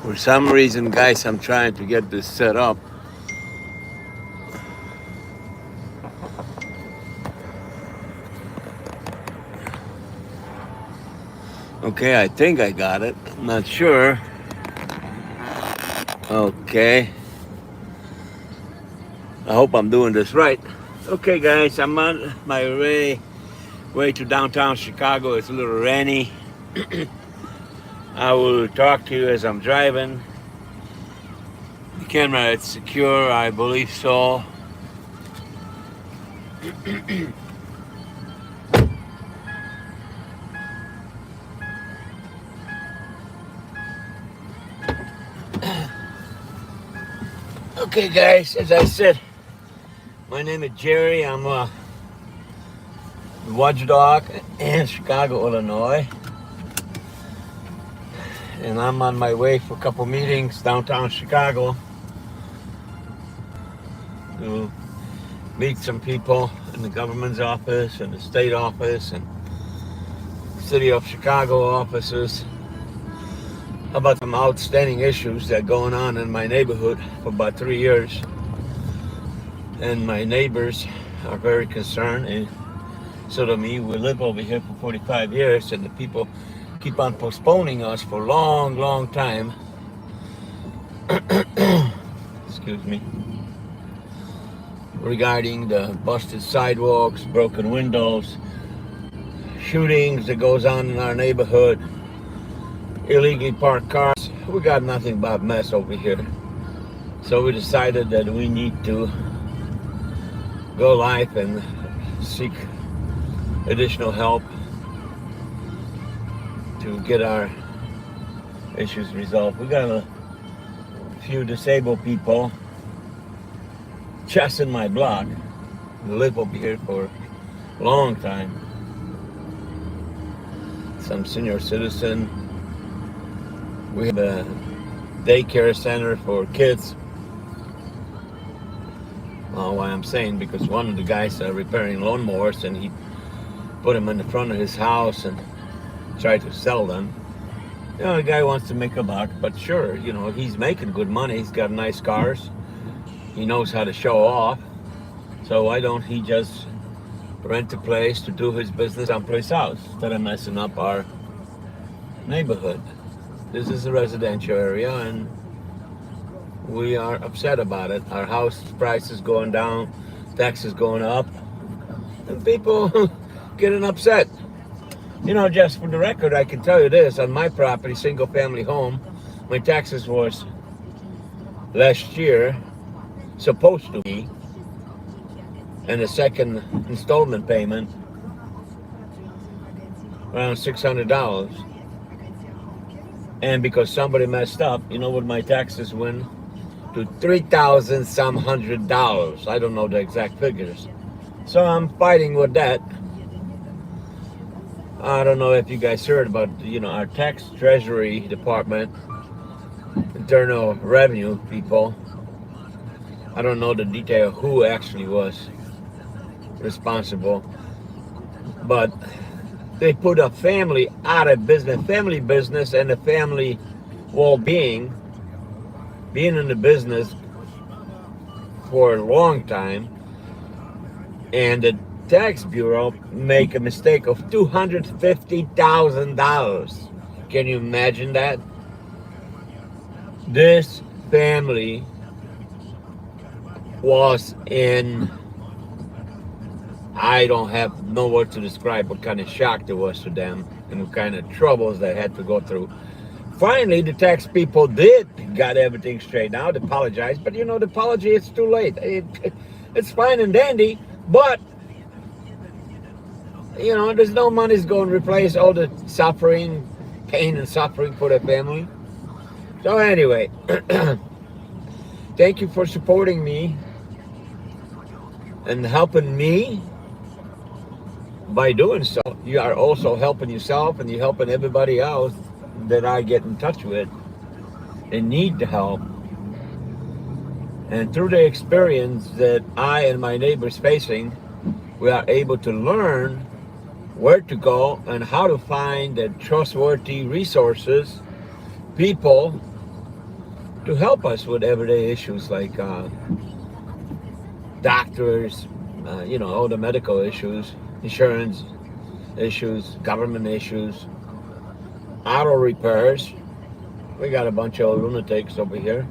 For some reason, guys, I'm trying to get this set up. Okay, I think I got it. I'm not sure. Okay. I hope I'm doing this right. Okay, guys, I'm on my way to downtown Chicago. It's a little rainy. I will talk to you as I'm driving. The camera, it's secure, I believe so. Okay, guys, as I said, my name is Jerry. I'm a Watchdog in Chicago, Illinois. And I'm on my way for a couple meetings downtown Chicago to meet some people in the government's office and the state office and city of Chicago offices about some outstanding issues that are going on in my neighborhood for about 3 years. And my neighbors are very concerned, and so do me. We live over here for 45 years, and the people keep on postponing us for a long time. Excuse me. Regarding the busted sidewalks, broken windows, shootings that goes on in our neighborhood, illegally parked cars. We got nothing but mess over here. So we decided that we need to go live and seek additional help to get our issues resolved. We got a few disabled people just in my block who live over here for a long time. Some senior citizen. We have a daycare center for kids. Why I'm saying, because one of the guys repairing lawnmowers, and he put them in the front of his house and tried to sell them. You know, the guy wants to make a buck, but sure, you know, he's making good money. He's got nice cars. He knows how to show off. So why don't he just rent a place to do his business someplace else instead of messing up our neighborhood? This is a residential area, and we are upset about it. Our house price is going down, taxes going up, and people getting upset. You know, just for the record, I can tell you this: on my property, single-family home, my taxes was last year supposed to be, and the second installment payment around $600. And because somebody messed up, you know what my taxes went to $3,000 some $100. I don't know the exact figures. So I'm fighting with that. I don't know if you guys heard about, you know, our tax treasury department, internal revenue people. I don't know the detail who actually was responsible, but they put a family out of business, family business, and the family well-being, being in the business for a long time, and the tax bureau make a mistake of $250,000. Can you imagine that? This family was in, I don't have no word to describe what kind of shock there was to them and what kind of troubles they had to go through. Finally, the tax people got everything straightened out, apologized, but you know, the apology, it's too late. It's fine and dandy, but you know, there's no money's going to replace all the suffering, pain and suffering for the family. So anyway, thank you for supporting me and helping me. By doing so, you are also helping yourself, and you're helping everybody else that I get in touch with and need the help. And through the experience that I and my neighbors facing, we are able to learn where to go and how to find the trustworthy resources, people to help us with everyday issues like doctors, all the medical issues, insurance issues, government issues, auto repairs. We got a bunch of lunatics over here.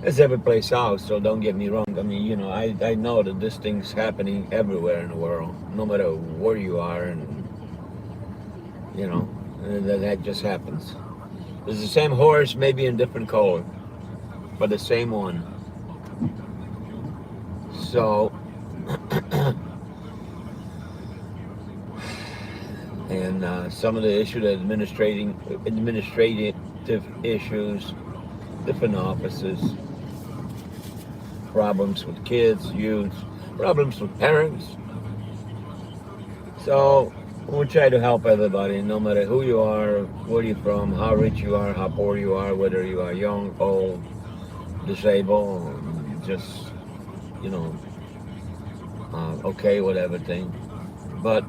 It's every place else, so don't get me wrong. I mean, I know that this thing's happening everywhere in the world, no matter where you are, and that just happens. It's the same horse, maybe in different color, but the same one. So, and some of the issues, the administrative issues, different offices, problems with kids, youth, problems with parents. So we try to help everybody, no matter who you are, where you're from, how rich you are, how poor you are, whether you are young, old, disabled, just, okay with everything. But,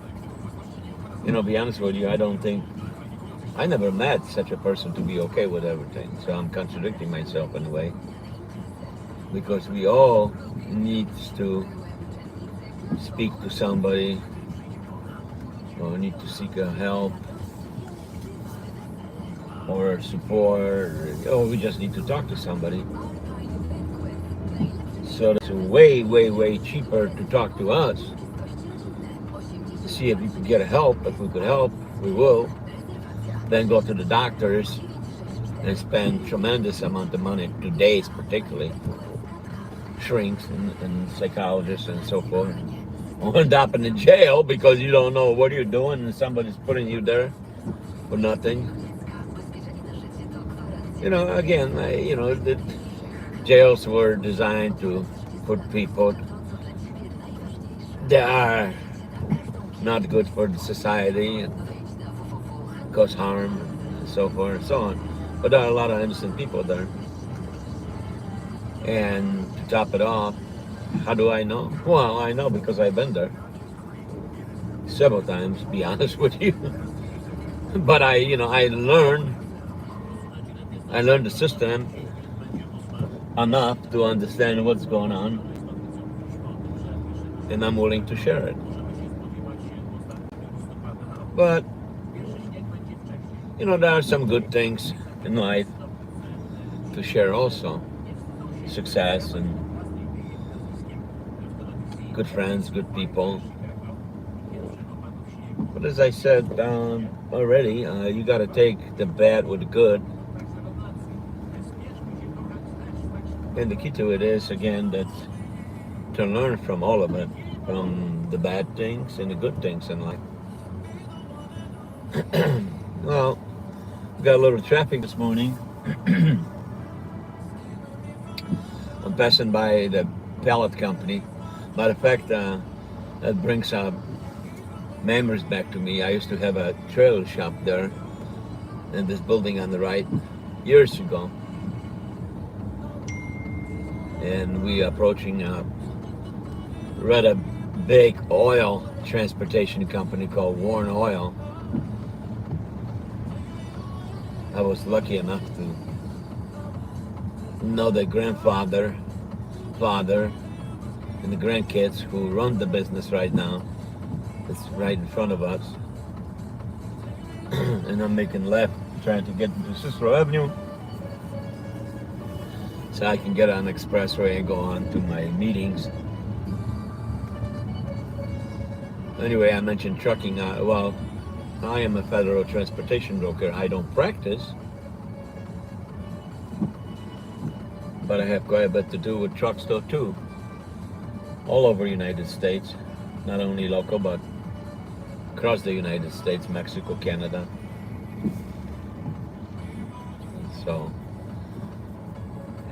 be honest with you, I never met such a person to be okay with everything. So I'm contradicting myself in a way. Because we all need to speak to somebody, or need to seek a help or support, or we just need to talk to somebody. So it's way, way, way cheaper to talk to us, to see if we could get help. If we could help, we will. Then go to the doctors and spend tremendous amount of money, today's particularly, shrinks and psychologists and so forth. Or end up in the jail because you don't know what you're doing and somebody's putting you there for nothing. Again, the jails were designed to put people that are not good for the society and cause harm and so forth and so on. But there are a lot of innocent people there. And to top it off, how do I know? Well, I know because I've been there several times, to be honest with you. But I learned the system enough to understand what's going on, and I'm willing to share it. But there are some good things in life to share also. Success and good friends, good people. But as I said already, you got to take the bad with the good. And the key to it is, again, that to learn from all of it, from the bad things and the good things in life. Well, we got a little traffic this morning. I'm passing by the pallet company. Matter of fact, that brings memories back to me. I used to have a trailer shop there in this building on the right years ago. And we approaching a rather big oil transportation company called Warren Oil. I was lucky enough to know the grandfather, father, and the grandkids who run the business right now. It's right in front of us. And I'm making left, trying to get to Cicero Avenue so I can get on the expressway and go on to my meetings. Anyway, I mentioned trucking. Well, I am a federal transportation broker. I don't practice, but I have quite a bit to do with trucks though too. All over the United States, not only local, but across the United States, Mexico, Canada. So,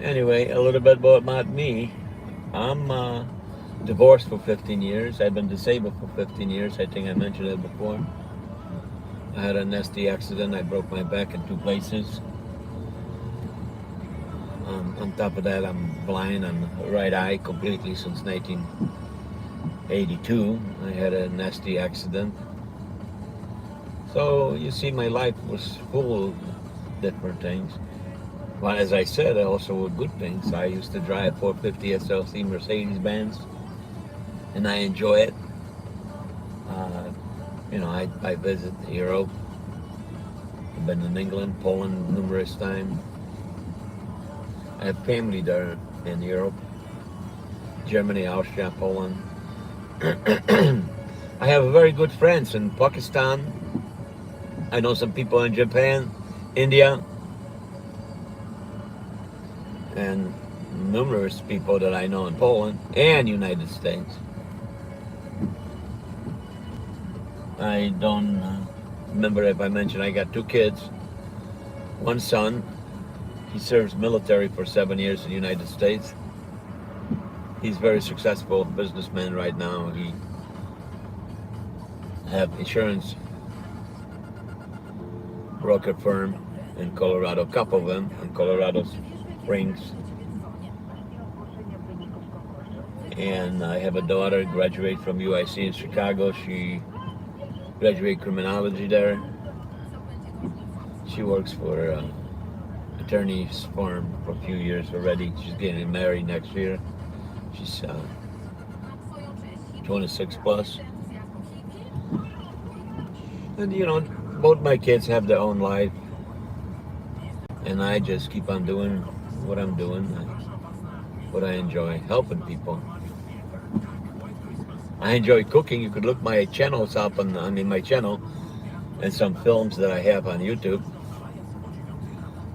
anyway, a little bit about me. I'm divorced for 15 years. I've been disabled for 15 years. I think I mentioned it before. I had a nasty accident. I broke my back in 2 places. On top of that, I'm blind on the right eye completely since 1982. I had a nasty accident. So you see, my life was full of different things. Well, as I said, also with good things. I used to drive 450 SLC Mercedes-Benz, and I enjoy it. Uh, I visit Europe. I've been in England, Poland numerous times. I have family there in Europe, Germany, Austria, Poland. I have very good friends in Pakistan. I know some people in Japan, India, and numerous people that I know in Poland and United States. I don't remember if I mentioned I got 2 kids. One son, he serves military for 7 years in the United States. He's very successful businessman right now. He have insurance broker firm in Colorado, a couple of them in Colorado Springs. And I have a daughter, graduate from UIC in Chicago. She graduated criminology there. She works for attorney's firm for a few years already. She's getting married next year. She's 26 plus. And both my kids have their own life. And I just keep on doing what I'm doing, what I enjoy, helping people. I enjoy cooking. You could look my channels up on my channel and some films that I have on YouTube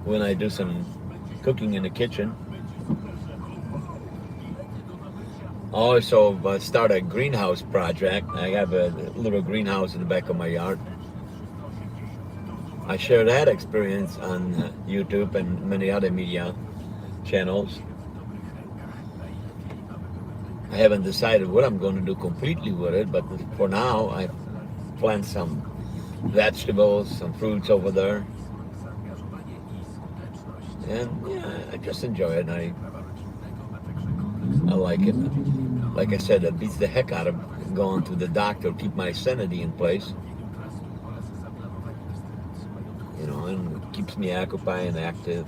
when I do some cooking in the kitchen. I also start a greenhouse project. I have a little greenhouse in the back of my yard. I share that experience on YouTube and many other media channels. I haven't decided what I'm going to do completely with it, but for now I plant some vegetables, some fruits over there. And yeah, I just enjoy it. I like it. Like I said, it beats the heck out of going to the doctor to keep my sanity in place. And it keeps me occupied and active.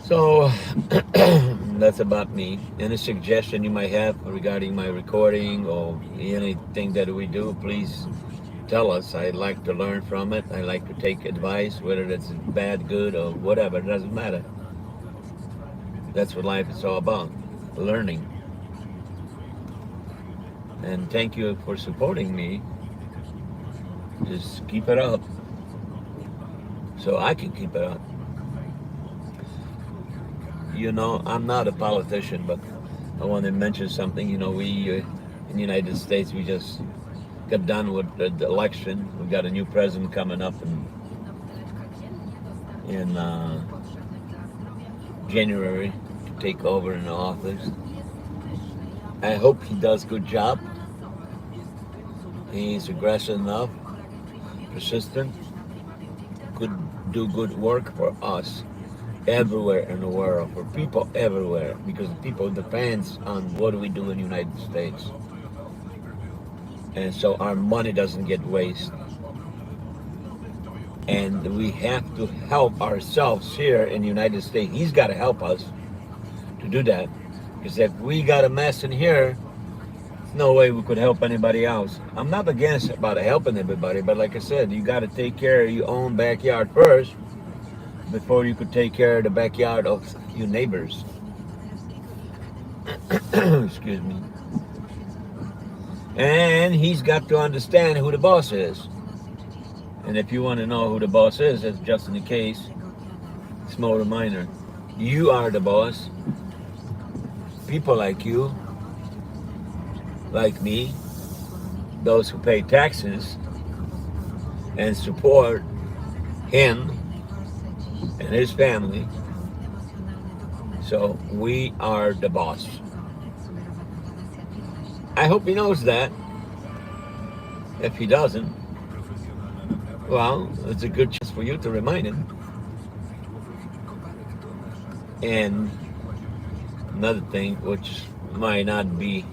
So that's about me. Any suggestion you might have regarding my recording or anything that we do, please tell us. I like to learn from it. I like to take advice, whether it's bad, good, or whatever. It doesn't matter. That's what life is all about, learning. And thank you for supporting me. Just keep it up so I can keep it up. I'm not a politician, but I want to mention something. We in the United States, we just got done with the election. We've got a new president coming up in January to take over in the office. I hope he does a good job. He's aggressive enough, persistent, could do good work for us everywhere in the world, for people everywhere, because the people depends on what we do in the United States. And so our money doesn't get wasted. And we have to help ourselves here in the United States. He's got to help us to do that. Because if we got a mess in here, there's no way we could help anybody else. I'm not against about helping everybody, but like I said, you got to take care of your own backyard first before you could take care of the backyard of your neighbors. Excuse me. And he's got to understand who the boss is. And if you want to know who the boss is, that's just in the case, small reminder. You are the boss. People like you, like me, those who pay taxes and support him and his family. So we are the boss. I hope he knows that. If he doesn't, well, it's a good chance for you to remind him. And another thing, which might not be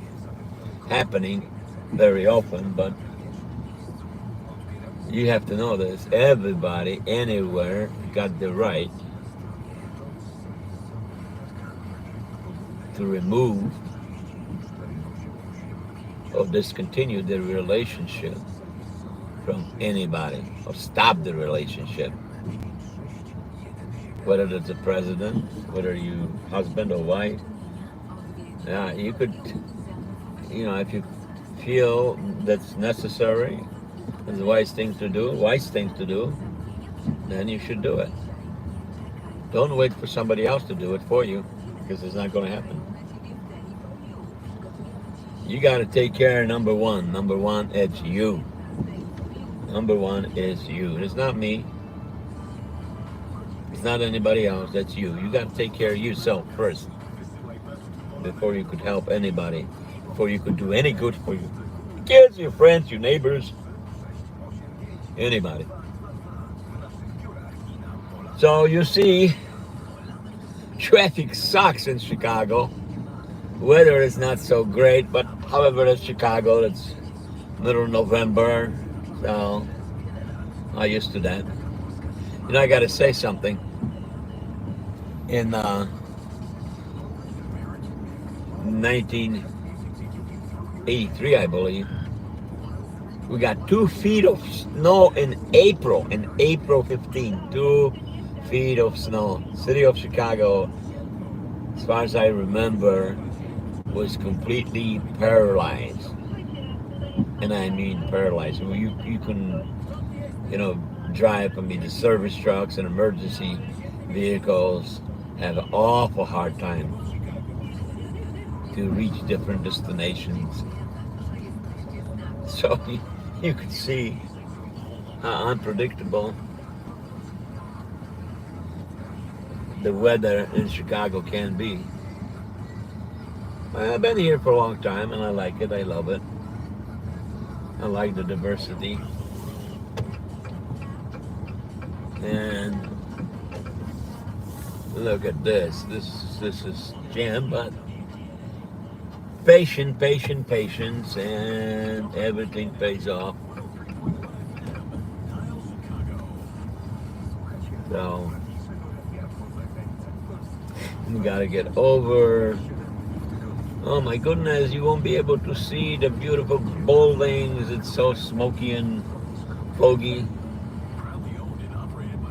happening very often, but You have to know this. Everybody, anywhere, got the right to remove or discontinue the relationship from anybody or stop the relationship. Whether it's the president, whether you husband or wife, yeah, you could, if you feel that's necessary, it's a wise thing to do, then you should do it. Don't wait for somebody else to do it for you, because it's not going to happen. You got to take care of number one. Number one, it's you. Number one is you. It's not me. It's not anybody else. That's you. You got to take care of yourself first before you could help anybody, before you could do any good for your kids, your friends, your neighbors, anybody. So you see, traffic sucks in Chicago. Weather is not so great, but however, it's Chicago. It's middle of November, so I'm used to that. I got to say something. In 1983, I believe, we got 2 feet of snow in April 15, 2 feet of snow. City of Chicago, as far as I remember, was completely paralyzed. And I mean paralyzed. You couldn't, drive. The service trucks and emergency vehicles have an awful hard time to reach different destinations. So you can see how unpredictable the weather in Chicago can be. I've been here for a long time and I like it. I love it. I like the diversity. And look at this. This is jam, but patience, and everything pays off. So you gotta get over. Oh my goodness, you won't be able to see the beautiful buildings. It's so smoky and foggy.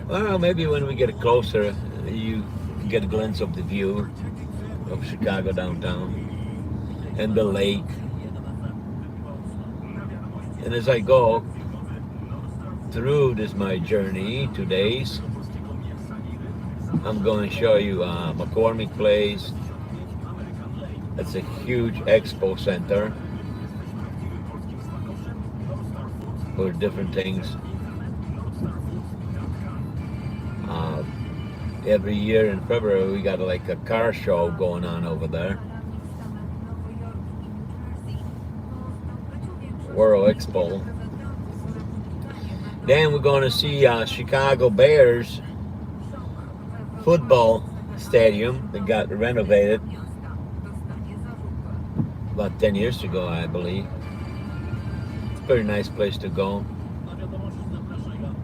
Well, maybe when we get closer, you get a glimpse of the view of Chicago downtown and the lake. And as I go through my journey, 2 days, I'm going to show you McCormick Place. That's a huge expo center for different things. Every year in February, we got like a car show going on over there. World Expo. Then we're going to see Chicago Bears football stadium that got renovated about 10 years ago, I believe. It's a very nice place to go.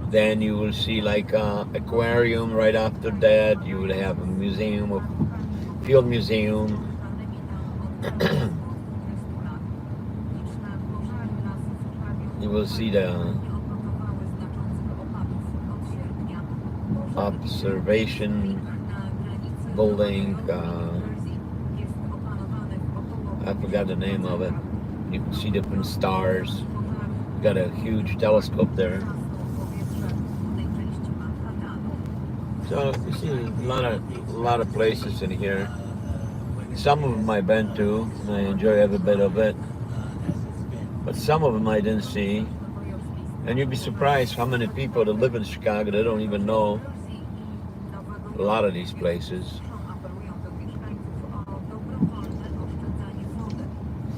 Then you will see like aquarium right after that. You will have a field museum. You will see the observation building. I forgot the name of it. You can see different stars. Got a huge telescope there. So you see a lot of places in here. Some of them I've been to, and I enjoy every bit of it. But some of them I didn't see. And you'd be surprised how many people that live in Chicago, they don't even know a lot of these places.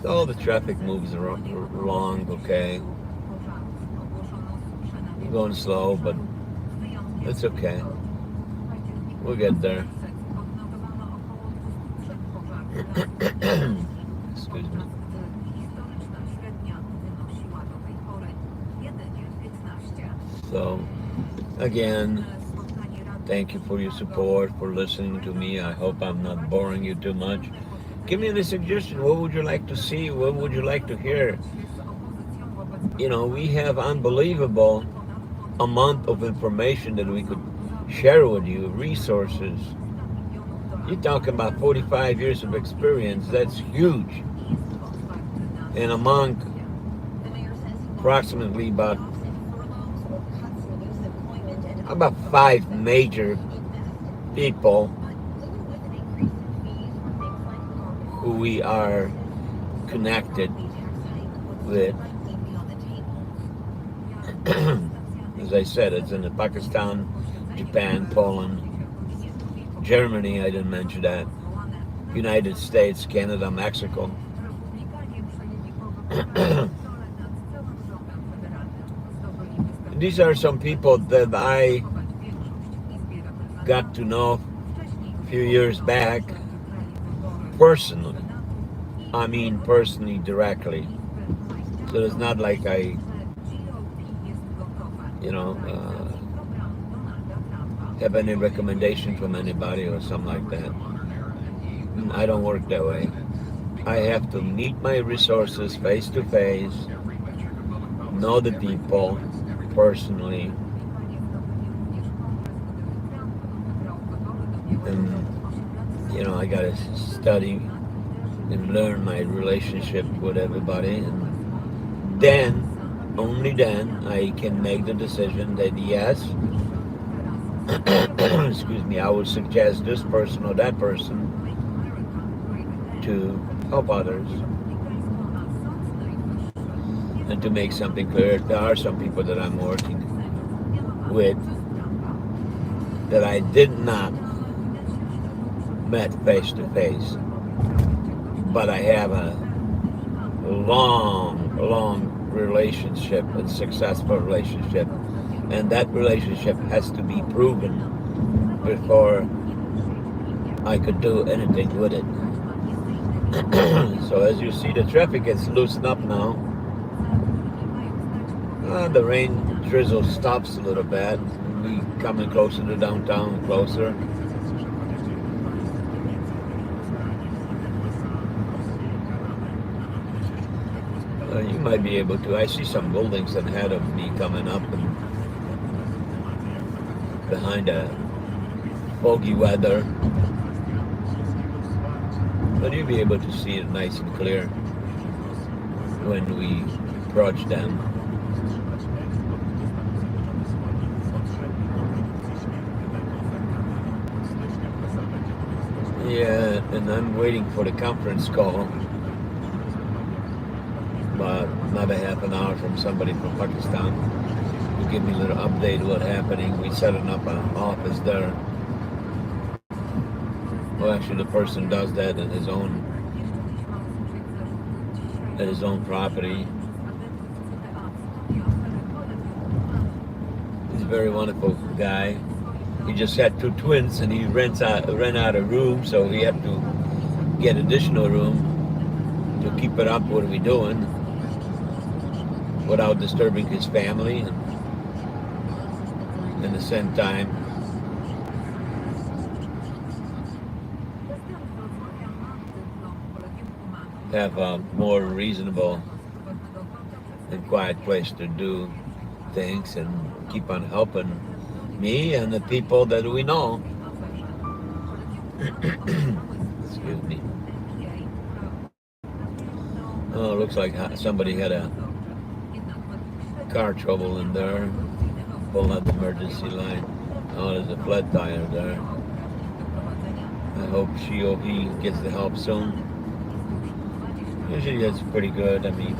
So the traffic moves along, okay. I'm going slow, but it's okay. We'll get there. Excuse me. So, again, thank you for your support, for listening to me. I hope I'm not boring you too much. Give me any suggestion. What would you like to see? What would you like to hear? We have unbelievable amount of information that we could share with you, resources. You're talking about 45 years of experience. That's huge. And among approximately about five major people who we are connected with. As I said, it's in Pakistan, Japan, Poland, Germany, I didn't mention that, United States, Canada, Mexico. These are some people that I got to know a few years back personally. I mean personally, directly. So it's not like I, have any recommendation from anybody or something like that. I don't work that way. I have to meet my resources face to face, know the people personally, and I gotta study and learn my relationship with everybody, and then, only then, I can make the decision that yes, excuse me, I would suggest this person or that person to help others. And to make something clear, there are some people that I'm working with that I did not met face to face, but I have a long relationship, a successful relationship, and that relationship has to be proven before I could do anything with it. So as you see, the traffic is loosened up now. The rain drizzle stops a little bit. We coming closer to downtown, closer. You might be able to. I see some buildings ahead of me coming up and behind a foggy weather. But you'll be able to see it nice and clear when we approach them. Yeah, and I'm waiting for the conference call. About another half an hour from somebody from Pakistan to give me a little update of what's happening. We setting up an office there. Well, actually, the person does that at his own property. He's a very wonderful guy. He just had two twins, and he rent out a room, so he had to get additional room to keep it up. What are we doing without disturbing his family, and at the same time have a more reasonable and quiet place to do things and keep on helping me and the people that we know. Excuse me. Oh, it looks like somebody had a car trouble in there. Pulling out the emergency line. Oh, there's a flat tire there. I hope she or he gets the help soon. Usually that's pretty good. I mean,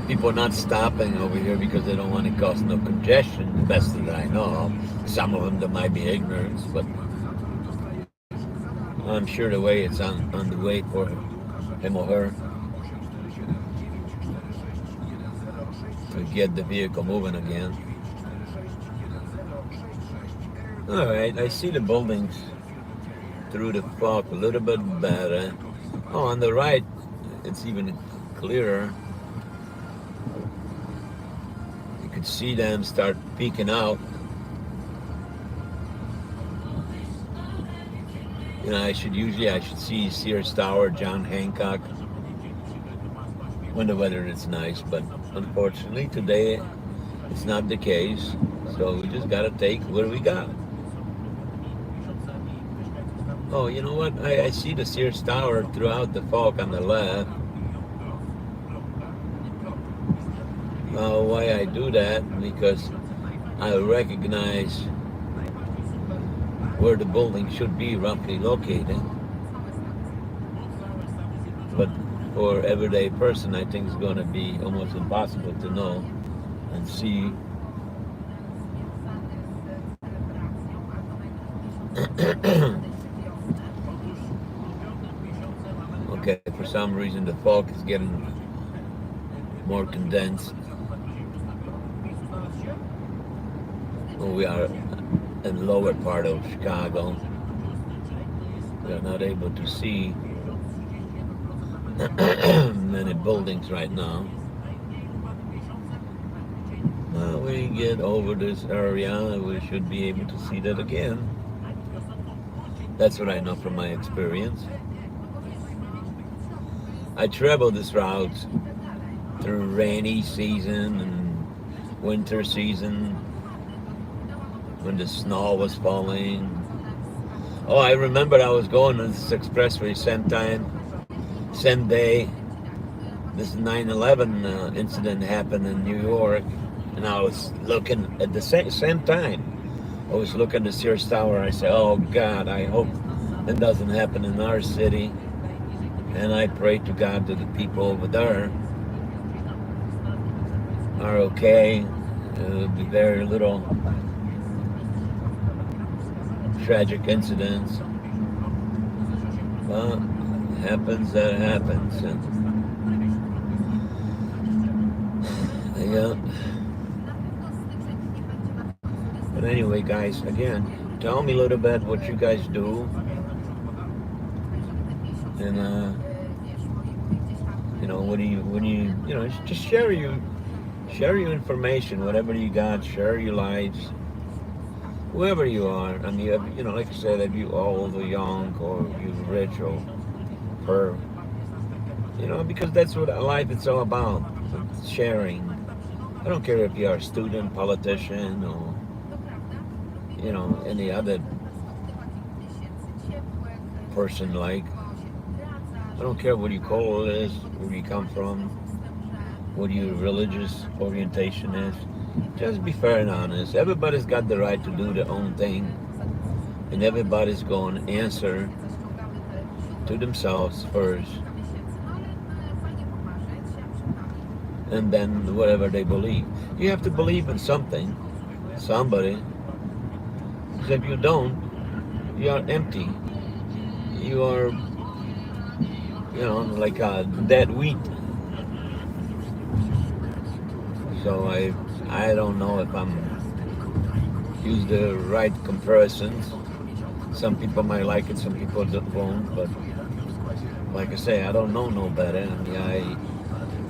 people are not stopping over here because they don't want to cause no congestion, the best that I know. Some of them, there might be ignorance, but I'm sure the way it's on the way for him or her to get the vehicle moving again. Alright, I see the buildings through the fog a little bit better. Oh, on the right, it's even clearer. You could see them start peeking out. You know, I should see Sears Tower, John Hancock when the weather is nice, but unfortunately today it's not the case. So we just gotta take what we got. Oh, you know what? I see the Sears Tower throughout the fog on the left. Why I do that? Because I recognize where the building should be roughly located. But for everyday person, I think it's going to be almost impossible to know and see. Okay, for some reason the fog is getting more condensed. We are in the lower part of Chicago. We are not able to see many buildings right now. When we get over this area, we should be able to see that again. That's what I know from my experience. I travel this route through rainy season and winter season when the snow was falling. Oh, I remember I was going on this expressway same day. This 9/11 incident happened in New York, and I was looking at the same time. I was looking at Sears Tower. I said, "Oh God, I hope it doesn't happen in our city." And I pray to God that the people over there are okay. There'll be very little tragic incidents. But happens, that happens. And, yeah. But anyway, guys, again, tell me a little bit what you guys do. And, you know, just share your information, whatever you got, share your lives. Whoever you are, I mean, you know, like I said, if you old or young or you rich or poor, you know, because that's what life is all about, sharing. I don't care if you're a student, politician, or, you know, any other person like. I don't care what your color is, where you come from, what your religious orientation is. Just be fair and honest. Everybody's got the right to do their own thing, and everybody's going to answer to themselves first, and then whatever they believe. You have to believe in something, somebody. Because if you don't, you are empty. You are, you know, like dead wheat. So I don't know if I'm use the right comparisons. Some people might like it, some people won't. But like I say, I don't know no better. I mean, I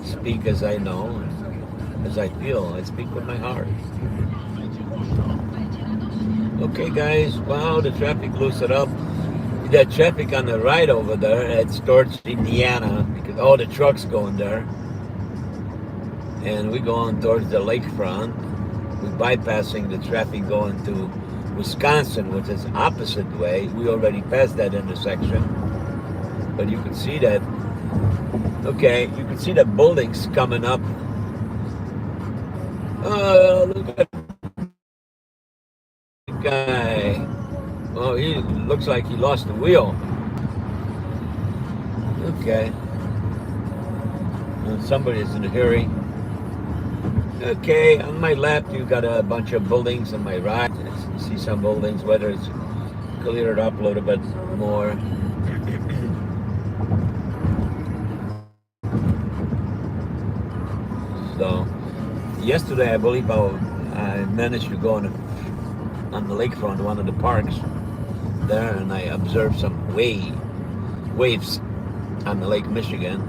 speak as I know, and as I feel. I speak with my heart. Okay, guys. Wow, the traffic loosened up. That traffic on the right over there at Storch, Indiana, because all the trucks going there. And we're going towards the lakefront. We're bypassing the traffic going to Wisconsin, which is opposite way. We already passed that intersection. But you can see that, okay, you can see the buildings coming up. Oh, look at the guy. Oh, he looks like he lost the wheel. Okay. Well, somebody's in a hurry. Okay, on my left you got a bunch of buildings. On my right, you see some buildings. Whether it's cleared up a little bit more. So, yesterday I believe I managed to go on the lakefront, one of the parks there, and I observed some waves on the Lake Michigan.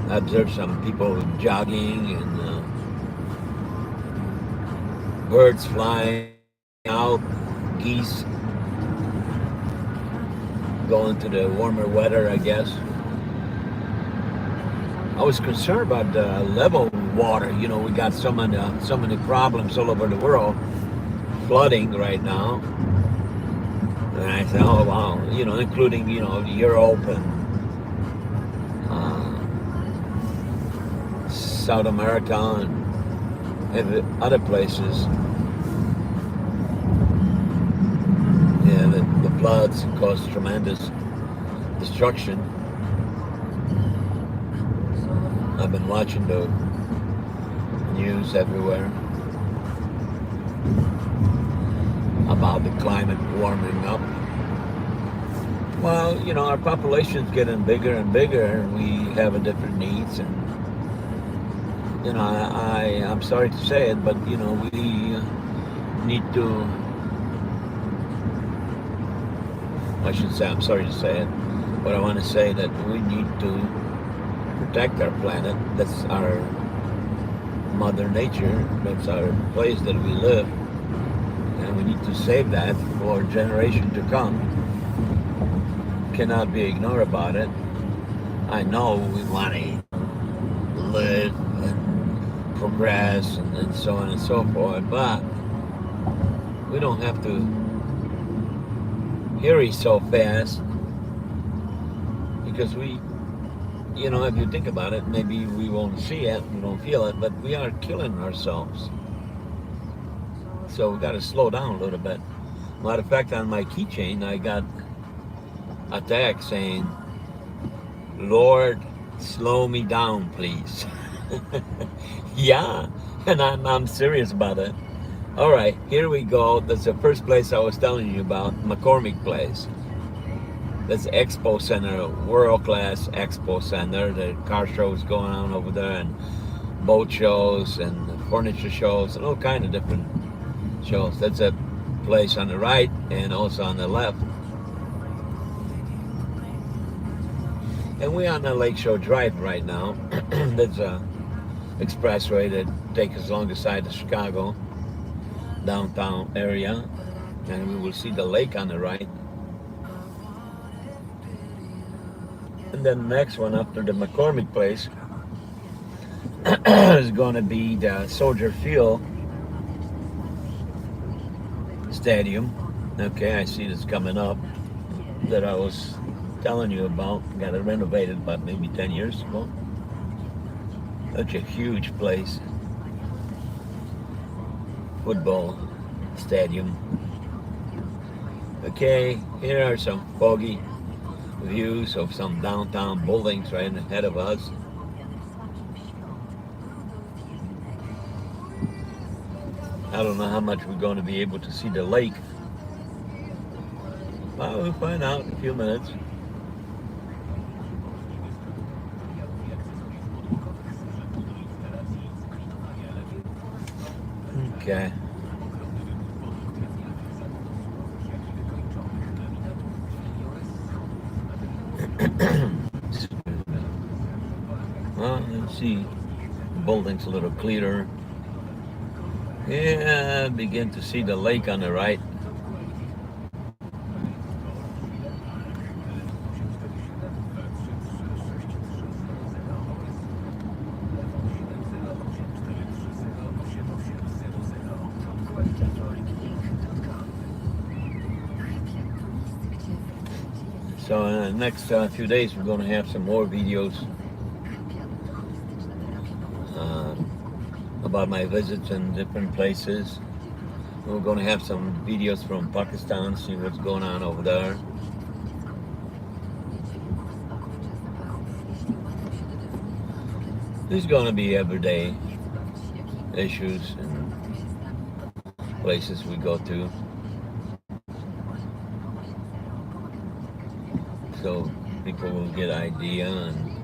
I observed some people jogging, and birds flying out, geese going to the warmer weather, I guess. I was concerned about the level of water. You know, we got so many problems all over the world, flooding right now. And I said, oh wow, you know, including Europe and South America and other places. Yeah, the floods caused tremendous destruction. I've been watching the news everywhere about the climate warming up. Well, you know, our population's getting bigger and bigger, and we have a different needs. And you know, I'm sorry to say it, but you know, we need to. I should say I'm sorry to say it, but I want to say that we need to protect our planet. That's our Mother Nature. That's our place that we live, and we need to save that for generation to come. Cannot be ignored about it. I know we want to live and progress and so on and so forth, but we don't have to hurry so fast because we, you know, if you think about it, maybe we won't see it, we don't feel it, but we are killing ourselves. So we got to slow down a little bit. Matter of fact, on my keychain, I got a tag saying, Lord, slow me down, please. Yeah, and I'm serious about it. All right, here we go. That's the first place I was telling you about, McCormick Place. That's Expo Center, world-class Expo Center. The car shows going on over there, and boat shows, and furniture shows, and all kind of different shows. That's a place on the right, and also on the left. And we're on the Lakeshore Drive right now. There's a expressway that takes us along the side of Chicago, downtown area, and we will see the lake on the right. And then the next one after the McCormick Place is going to be the Soldier Field Stadium. Okay, I see this coming up that I was telling you about. Got it renovated about maybe 10 years ago. Such a huge place. Football stadium. Okay, here are some foggy views of some downtown buildings right ahead of us. I don't know how much we're going to be able to see the lake. Well, we'll find out in a few minutes. Okay. Well, let's see. The building's a little clearer. Yeah, begin to see the lake on the right. So in the next few days, we're going to have some more videos about my visits in different places. We're going to have some videos from Pakistan, see what's going on over there. There's going to be everyday issues and places we go to. So people will get an idea and